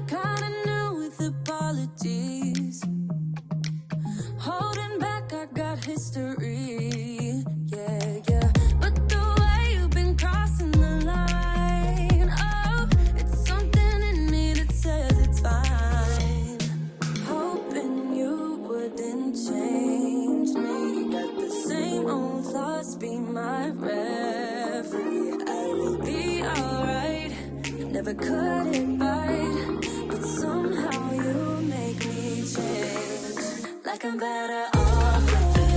kinda new with apologies. Holding back, I got history. Yeah, yeah. But the way you've been crossing the line, oh, it's something in me that says it's fine. Hoping you wouldn't change me. Got the same old thoughts, be my referee. I will be alright. Never cut it right, but somehow you make me change. Like I'm better off with you.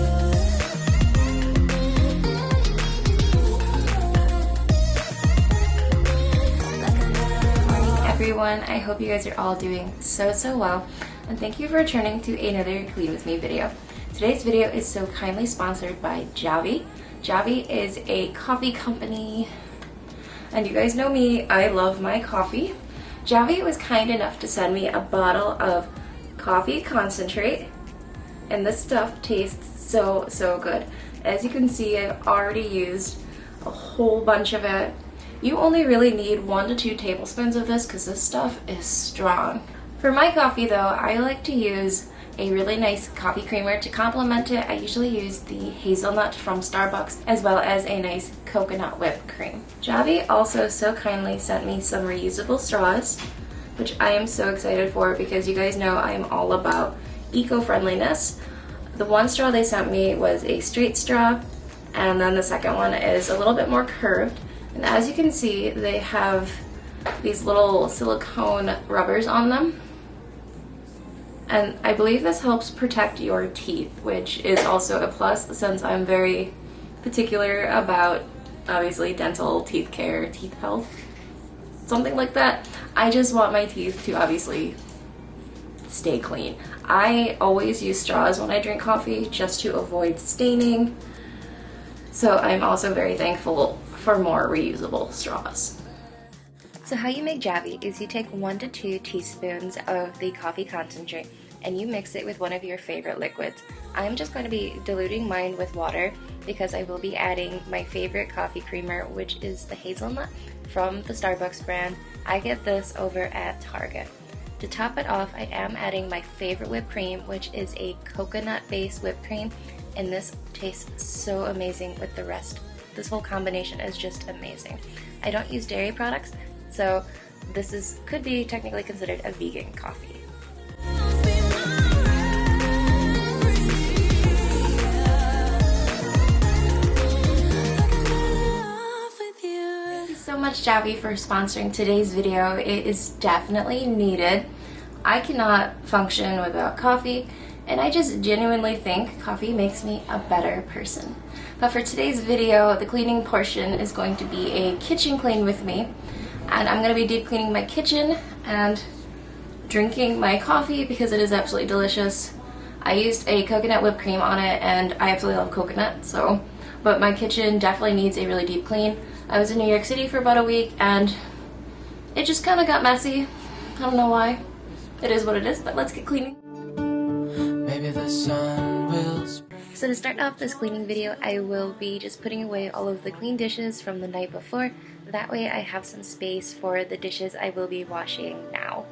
Morning everyone, I hope you guys are all doing so well, and thank you for returning to another Clean With Me video. Today's video is so kindly sponsored by JAVY. JAVY is a coffee company, and you guys know me, I love my coffee. JAVY was kind enough to send me a bottle of coffee concentrate, and this stuff tastes so good. As you can see, I've already used a whole bunch of it. You only really need 1 to 2 tablespoons of this because this stuff is strong. For my coffee though, I like to use a really nice coffee creamer to complement it. I usually use the hazelnut from Starbucks as well as a nice coconut whipped cream. JAVY also so kindly sent me some reusable straws, which I am so excited for because you guys know I am all about eco-friendliness. The one straw they sent me was a straight straw, and then the second one is a little bit more curved. And as you can see, they have these little silicone rubbers on them. And I believe this helps protect your teeth, which is also a plus since I'm very particular about, obviously, dental, teeth care, teeth health, something like that. I just want my teeth to obviously stay clean. I always use straws when I drink coffee just to avoid staining. So I'm also very thankful for more reusable straws. So how you make JAVY is you take 1 to 2 teaspoons of the coffee concentrate and you mix it with one of your favorite liquids. I'm just going to be diluting mine with water because I will be adding my favorite coffee creamer, which is the hazelnut from the Starbucks brand. I get this over at Target. To top it off, I am adding my favorite whipped cream, which is a coconut-based whipped cream, and this tastes so amazing with the rest. This whole combination is just amazing. I don't use dairy products, so this could be technically considered a vegan coffee. Thank you so much, JAVY, for sponsoring today's video. It is definitely needed. I cannot function without coffee, and I just genuinely think coffee makes me a better person. But for today's video, the cleaning portion is going to be a kitchen clean with me, and I'm going to be deep cleaning my kitchen and drinking my coffee because it is absolutely delicious. I used a coconut whipped cream on it, and I absolutely love coconut, but my kitchen definitely needs a really deep clean. I was in New York City for about a week, and it just kind of got messy. I don't know why. It is what it is, but let's get cleaning. Maybe the sun will. So to start off this cleaning video, I will be just putting away all of the clean dishes from the night before. That way I have some space for the dishes I will be washing now.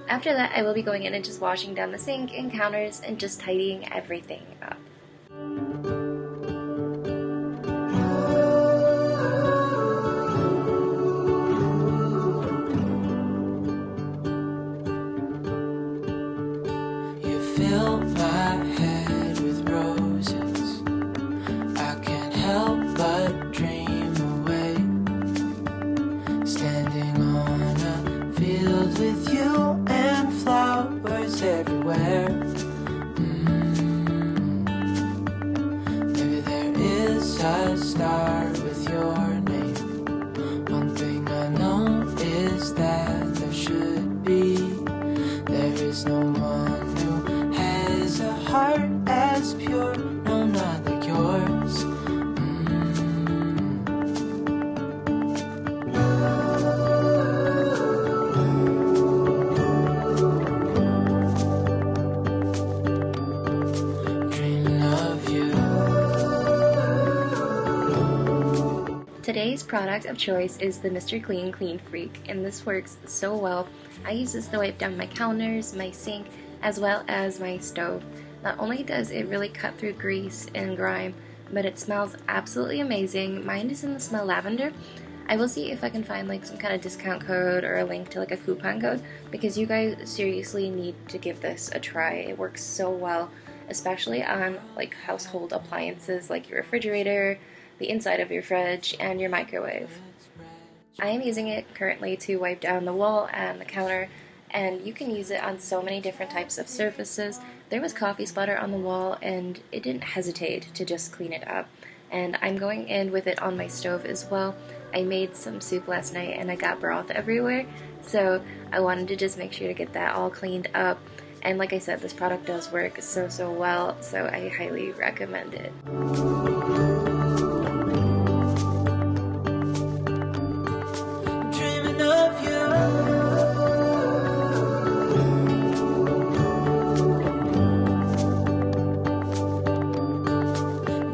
After that, I will be going in and just washing down the sink and counters and just tidying everything up. You fill my head with roses. I can't help but dream away. Standing on a field with you and flowers everywhere. product of choice is the Mr. Clean Clean Freak, and this works so well. I use this to wipe down my counters, my sink, as well as my stove. Not only does it really cut through grease and grime, but it smells absolutely amazing. Mine is in the smell lavender. I will see if I can find like some kind of discount code or a link to like a coupon code, because you guys seriously need to give this a try. It works so well, especially on like household appliances like your refrigerator, the inside of your fridge, and your microwave. I am using it currently to wipe down the wall and the counter, and you can use it on so many different types of surfaces. There was coffee splatter on the wall and it didn't hesitate to just clean it up. And I'm going in with it on my stove as well. I made some soup last night and I got broth everywhere, so I wanted to just make sure to get that all cleaned up. And like I said, this product does work so well, so I highly recommend it. Dreaming of you.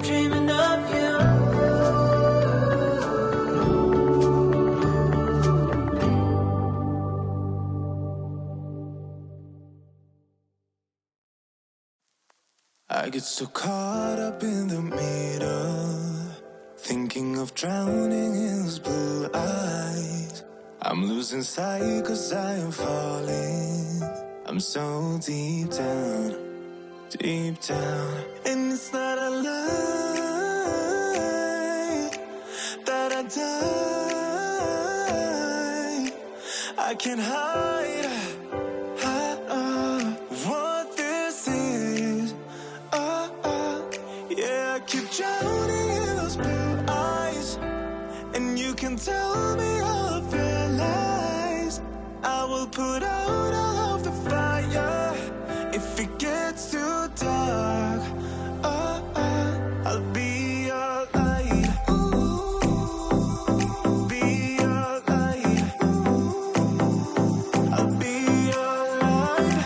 Dreaming of you. I get so caught up in the middle, thinking of drowning in those blue eyes. I'm losing sight 'cause I am falling. I'm so deep down, and it's not a lie that I die. I can't hide what this is. Yeah, I keep drowning in those blue eyes, and you can tell me all of your lies. I will put out all of the fire if it gets too dark. I'll be your light. Be your light. I'll be your light.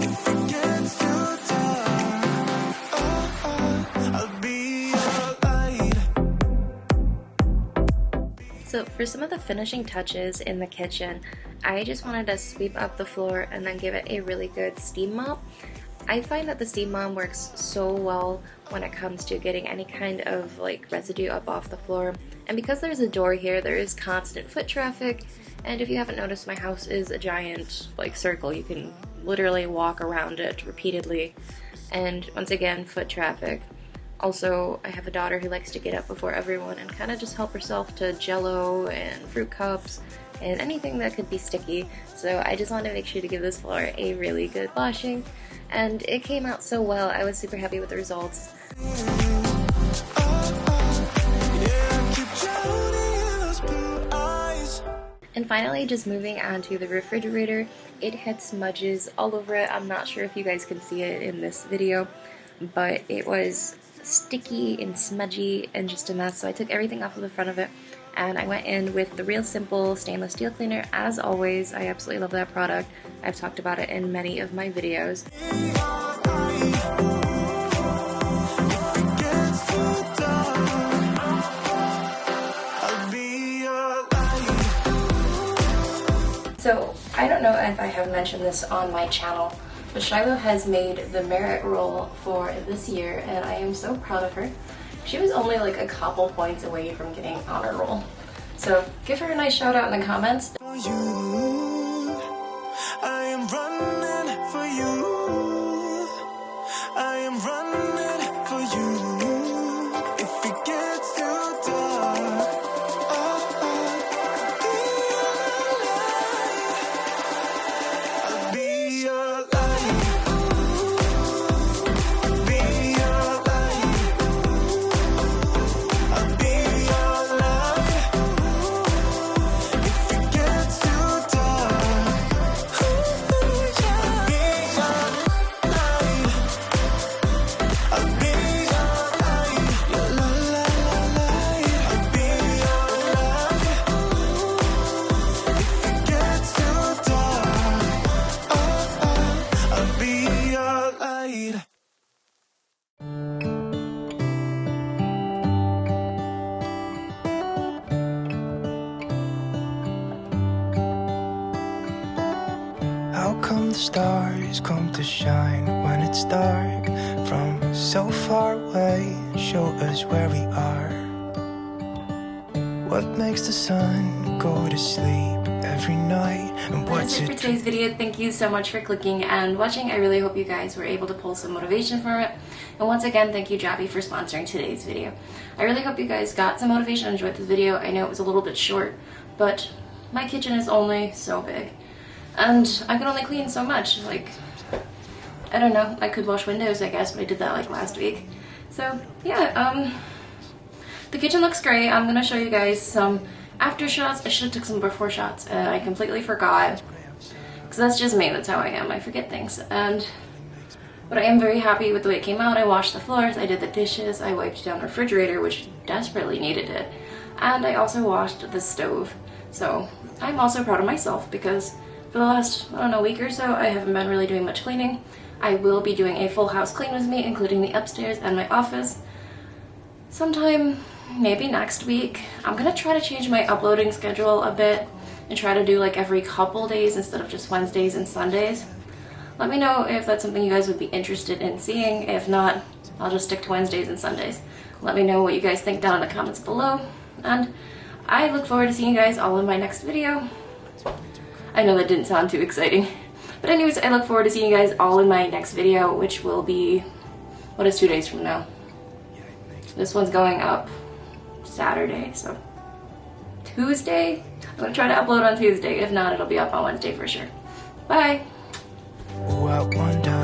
If it gets too dark, I'll be your light. So for some of the finishing touches in the kitchen, I just wanted to sweep up the floor and then give it a really good steam mop. I find that the steam mop works so well when it comes to getting any kind of like residue up off the floor. And because there's a door here, there is constant foot traffic. And if you haven't noticed, my house is a giant like circle. You can literally walk around it repeatedly. And once again, foot traffic. Also, I have a daughter who likes to get up before everyone and kind of just help herself to Jell-O and fruit cups and anything that could be sticky. So I just wanted to make sure to give this floor a really good washing, and it came out so well. I was super happy with the results. And finally, just moving on to the refrigerator, it had smudges all over it. I'm not sure if you guys can see it in this video, but it was sticky and smudgy and just a mess. So I took everything off of the front of it, and I went in with the Real Simple stainless steel cleaner. As always, I absolutely love that product. I've talked about it in many of my videos. So, I don't know if I have mentioned this on my channel, but Shiloh has made the merit roll for this year, and I am so proud of her. She was only like a couple points away from getting honor roll. So give her a nice shout out in the comments. For you, I am running for you. I am running for you. If it gets too dark, I'll be your light. Be your light. I'll be your light. If it gets too the stars come to shine when it's dark from so far away. Show us where we are. What makes the sun go to sleep every night, and what's That's it for today's video. Thank you so much for clicking and watching. I really hope you guys were able to pull some motivation from it. And once again, thank you, JAVY, for sponsoring today's video. I really hope you guys got some motivation and enjoyed this video. I know it was a little bit short, but my kitchen is only so big. And I can only clean so much. Like, I don't know, I could wash windows, I guess, but I did that like last week. So, yeah, the kitchen looks great. I'm gonna show you guys some after shots. I should have took some before shots and I completely forgot. Because that's just me, that's how I am, I forget things. But I am very happy with the way it came out. I washed the floors, I did the dishes, I wiped down the refrigerator, which desperately needed it. And I also washed the stove. So I'm also proud of myself because for the last, I don't know, week or so, I haven't been really doing much cleaning. I will be doing a full house clean with me, including the upstairs and my office. Sometime, maybe next week. I'm gonna try to change my uploading schedule a bit and try to do like every couple days instead of just Wednesdays and Sundays. Let me know if that's something you guys would be interested in seeing. If not, I'll just stick to Wednesdays and Sundays. Let me know what you guys think down in the comments below. And I look forward to seeing you guys all in my next video. I know that didn't sound too exciting. But anyways, I look forward to seeing you guys all in my next video, which will be, what is 2 days from now? This one's going up Saturday, so Tuesday? I'm gonna try to upload on Tuesday. If not, it'll be up on Wednesday for sure. Bye! I wonder